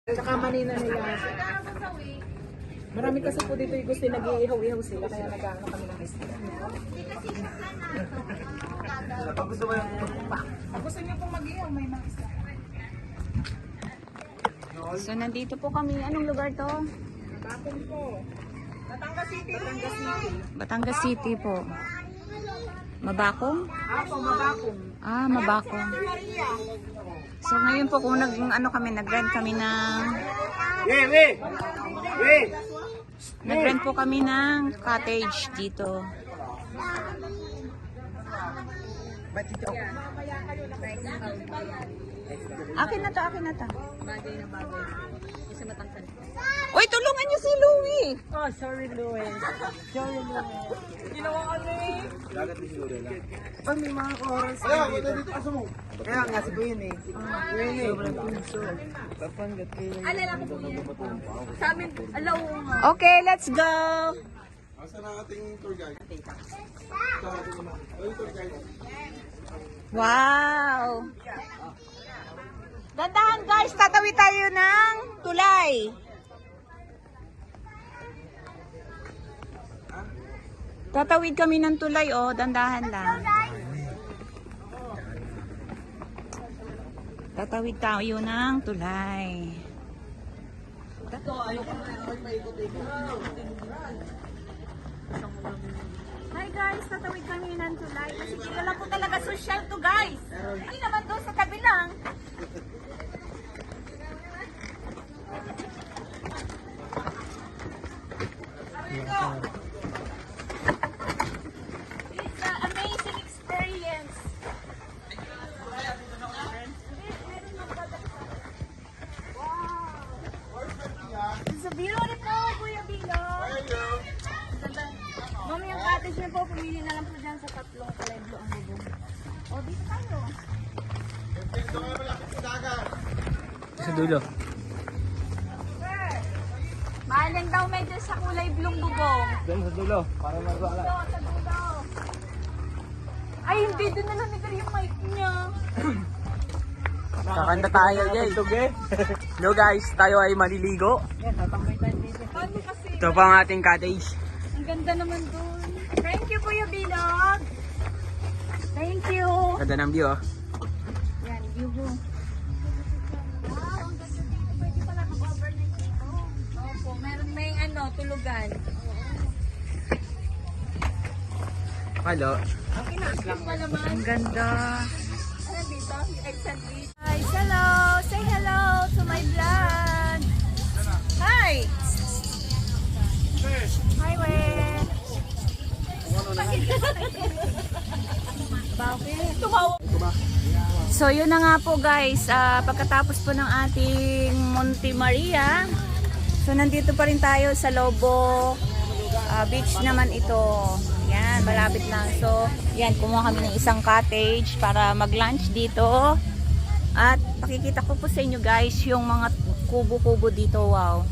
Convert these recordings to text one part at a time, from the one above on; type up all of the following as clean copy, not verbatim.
Tsaka Manila nila. Marami kasi po dito yung gusto nag-iihaw-ihaw sila kaya nag-ano kami ng isda. Pag gusto mo yung Pag gusto niyo pong mag-ihaw, may mga isda. So, nandito po kami. Anong lugar to? Bakong po. Batangas City. Batangas City. Batangas City po. Mabakong? Ako, Mabakong. Ah, Mabakong. So, ngayon po kung nag-rent kami ng... Nag-rent po kami ng cottage dito. Akin na to, akin na to. Bagay na bagay. Kasi matangkad. Uy, tulungan niyo si Louie! Oh, sorry Louie. Sorry Louie. Ginawa ka Louie. dagat ni siguro lang. Pag may mga oras. Dito aso mo. Kaya nga si Buyin eh. Buyin eh. Sobrang pinso. Papangat kayo. Sa amin, alaw nga. Okay, let's go! Asa na ating tour guide? Wow! Dandahan guys, tatawid tayo ng tulay. Tatawid kami ng tulay, oh, dandahan lang. Tatawid tayo ng tulay. Hi guys, tatawid kami ng tulay. Kasi hindi ka lang po talaga social to guys. Hindi naman doon sa tabi lang. It's an amazing experience. It's a beautiful, Kuya Bilog. Mami, yung cottage niya po, pumili na lang po dyan sa tatlong kaleblo ang bubong. O, dito tayo. Sa dulo. Maaling daw medyo sa kulay blong bubong. Diyan sa dulo. Para magwala. Sa dulo. Ay, hindi. Doon na lang nito yung mic niya. Kakanta tayo guys. Hello guys, tayo ay maliligo. Paano kasi? Ito pa ang ating cottage. Ang ganda naman doon. Thank you, Kuya Bilog. Thank you. Ganda ng view oh. Yan, view mo. Wow, ang ganda dito. Pwede pala mag-overnight dito. Opo, meron may tulugan. Hello. Ang ganda. Ano dito? Egg sandwich. Guys, hello! Say hello to my vlog! Hi! Hi, Wen! So, yun na nga po guys. Pagkatapos po ng ating Monte Maria, so nandito pa rin tayo sa Lobo Beach naman ito. Yan, malapit lang. So, yan, kumuha kami ng isang cottage para mag-lunch dito. At pakikita ko po sa inyo guys yung mga kubo-kubo dito. Wow.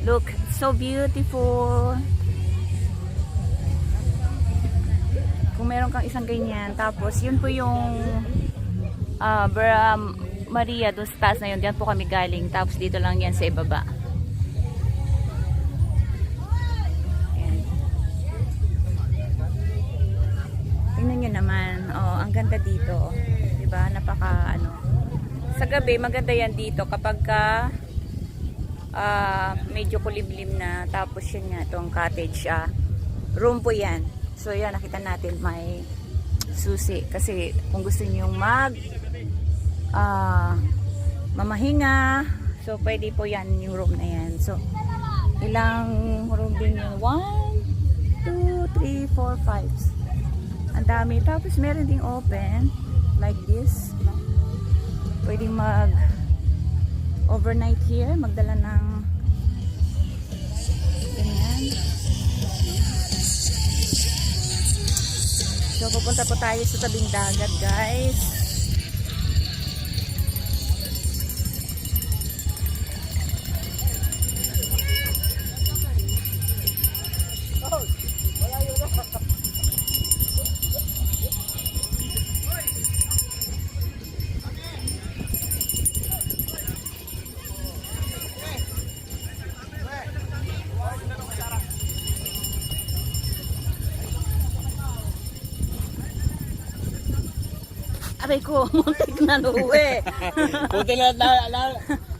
Look, so beautiful. Kung meron kang isang ganyan. Tapos, yun po yung Maria dos taas na yun. Diyan po kami galing. Tapos, dito lang yan sa ibaba. Tingnan nyo naman. Oh, ang ganda dito. Diba? Napaka Sa gabi, maganda yan dito kapag medyo kulimlim na. Tapos yun nga, itong cottage. Room po yan. So yan, nakita natin may susi. Kasi kung gusto nyo mamahinga, so pwede po yan yung room na yan. So, ilang room din yun? 1, 2, 3, 4, 5. Ang dami. Tapos meron ding open like this. Pwedeng mag overnight here, magdala ng ganyan. So pupunta po tayo sa tabing dagat guys. Aray ko, muntik na luwi.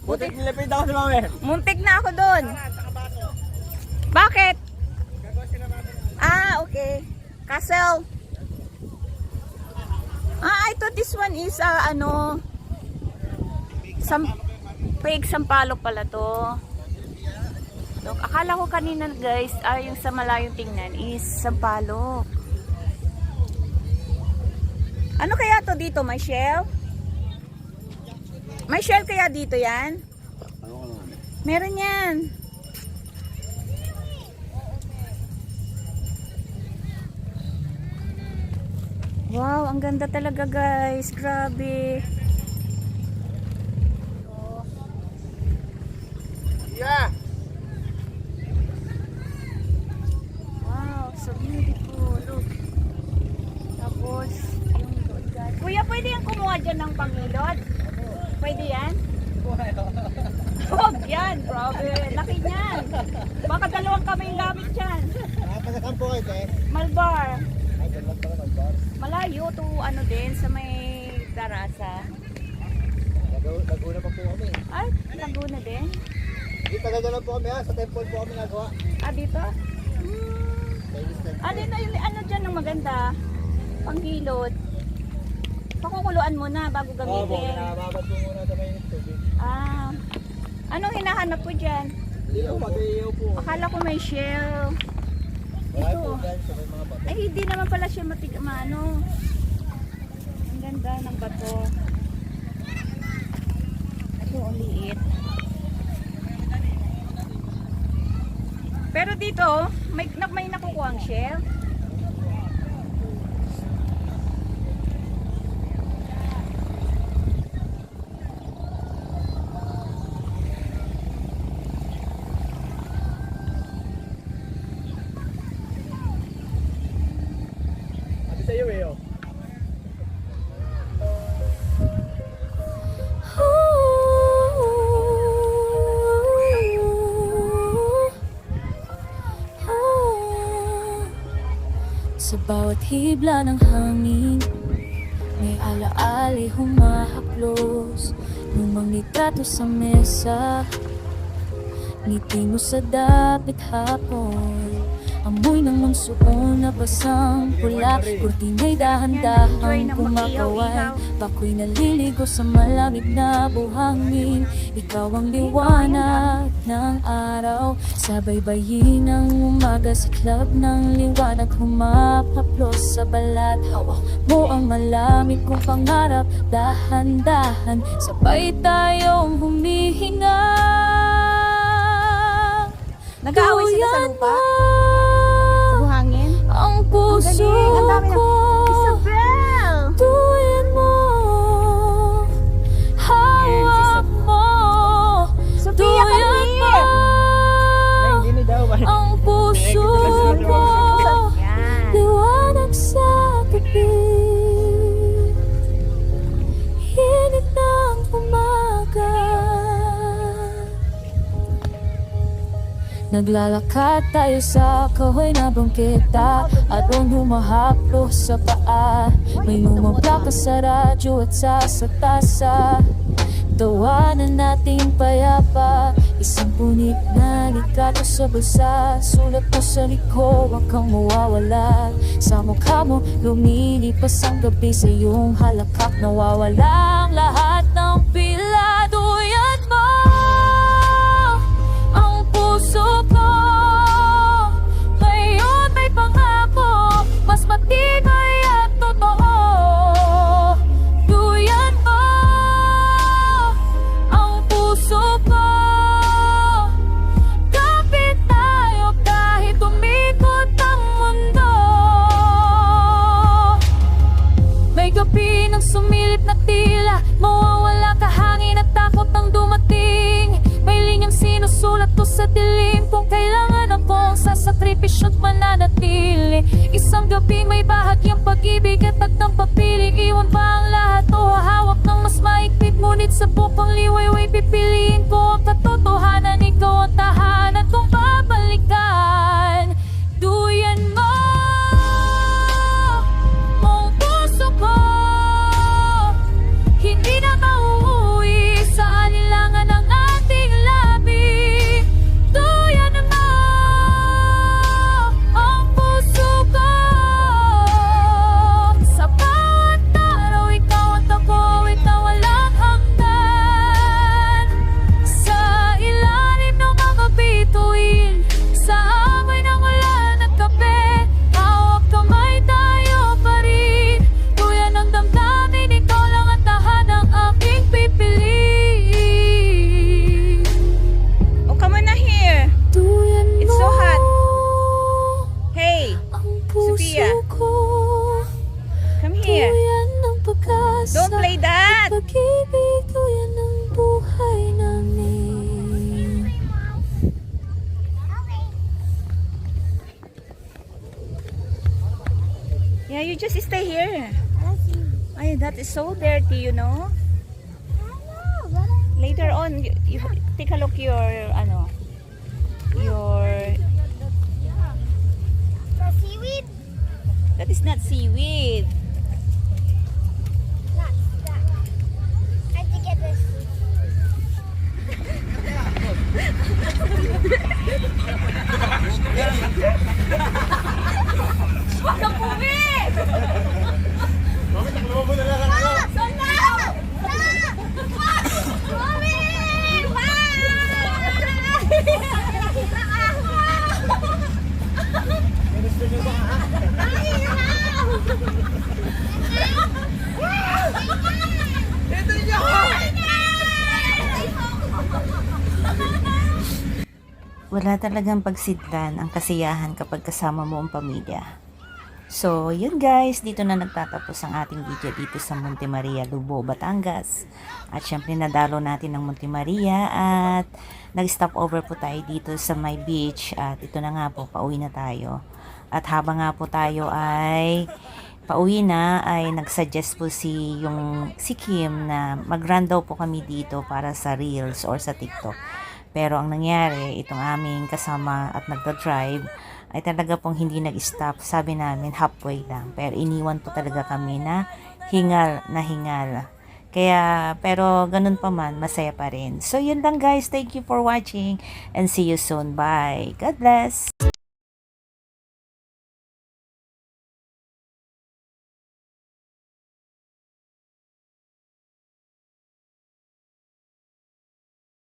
Buti nilapit ako sa mami. Muntik na ako doon. Bakit? Ah, okay. Castle. I thought this one is, Pig Sampaloc pala to. So, akala ko kanina guys, yung sa malayong tingnan is Sampaloc. Ano kaya to dito? May shell? May shell kaya dito yan? Meron yan. Wow, ang ganda talaga guys. Grabe. Yeah. Wow, so beautiful. Look. Tapos, yung doon guys. Kuya, pwede yung kumuha dyan ng pangilod? Pwede yan? Huwag yan, grabe. Laki niyan. Baka dalawang kamay yung gamit dyan. Nakapasakam po kayo, eh. Malbar. Ay, dalawa pala mag-bar. Malayo to ano din sa may Darasa. Laguna pa po kami. Ay, Laguna din. Hindi, tagal na po kami ha. Sa temple po kami nagawa. Ah, dito? Ano na yung ano dyan ang maganda? Panghilot. Pakukuluan mo na bago Oo po, gamitin. nakababad po muna sa may tubig. Ah. Anong hinahanap ko dyan? Hindi po, pag-iiyaw po. Akala ko may shell. Wala Ito. po dyan sa may mga bato. Ay, hindi naman pala siya maano. Ang ganda ng bato. Ito, ang liit. Pero dito, may nakukuha ang shell. Sabi sa'yo eh, oh. Sa bawat hibla ng hangin, may alaali humahaplos. Lumang litrato sa mesa, ngiti mo sa dapit hapon. Amoy ng monsoon na basang pula, kurtina'y dahan-dahan kumakawan. Bako'y naliligo sa malamig na buhangin. Ikaw ang liwanag ng araw, sa baybayin ng umaga, sa club ng liwanag humapaplos sa balat. Hawak mo ang malamig kong pangarap, dahan-dahan sabay tayong humihinga. Nag-aaway sila sa lupa? Buhangin? Ang puso galing. Ang dami na. ko, Isabel! tuwin mo, hawak mo, Sophia, tuyan come mo. Ay, hindi na daw. Ang puso ko, Yan. liwanag sa gabi, init ng umaga. Naglalakad tayo sa kahoy na bangketa, aron humahaplo sa paa. May lumang plaka sa radyo at sa tasa, tawanan nating payapa. Isang punit na litrato sa bulsa, sulat mo sa liko, huwag kang mawawala. Sa mukha mo lumilipas ang gabi, sa iyong halakak nawawala ang lahat ng pila. Duyan mo ang puso ko, ngayon may pangako, mas matibay at totoo. Duyan mo ang puso ko, kapit tayo kahit umikot ang mundo. May gabi ng sumilip na tila, mawawala kahangin at takot ang dumating. May linyang sinusulat ko sa dilim, kung kailangan akong sasakripisyo't mananatili. Isang gabi may bahagyang pag-ibig at pagtampapiling, iwan pa ang lahat o hawak ng mas maigpit. Ngunit sa bukang liwayway pipiliin ko ang katotohanan, ikaw ang tahanan kong babalikan. Duyan mo ang puso ko, just stay here. Ay, that is so dirty, you know. Later on, you take a look your, The seaweed? that is not seaweed. That's that. I have to get this. Wala talagang pagsidlan ang kasiyahan kapag kasama mo ang pamilya. So, yun guys, dito na nagtatapos ang ating video dito sa Monte Maria, Lubo, Batangas. At syempre nadalo natin ang Monte Maria at nag-stop over po tayo dito sa my beach. At ito na nga po, pauwi na tayo. At habang nga po tayo ay pauwi na, ay nagsuggest po si Kim na mag-run daw po kami dito para sa Reels or sa TikTok. Pero ang nangyari, itong aming kasama at nagda-drive ay talaga pong hindi nag-stop. Sabi namin halfway lang. Pero iniwan po talaga kami na hingal na hingal. Kaya, pero ganun pa man, masaya pa rin. So yun lang guys. Thank you for watching and see you soon. Bye. God bless.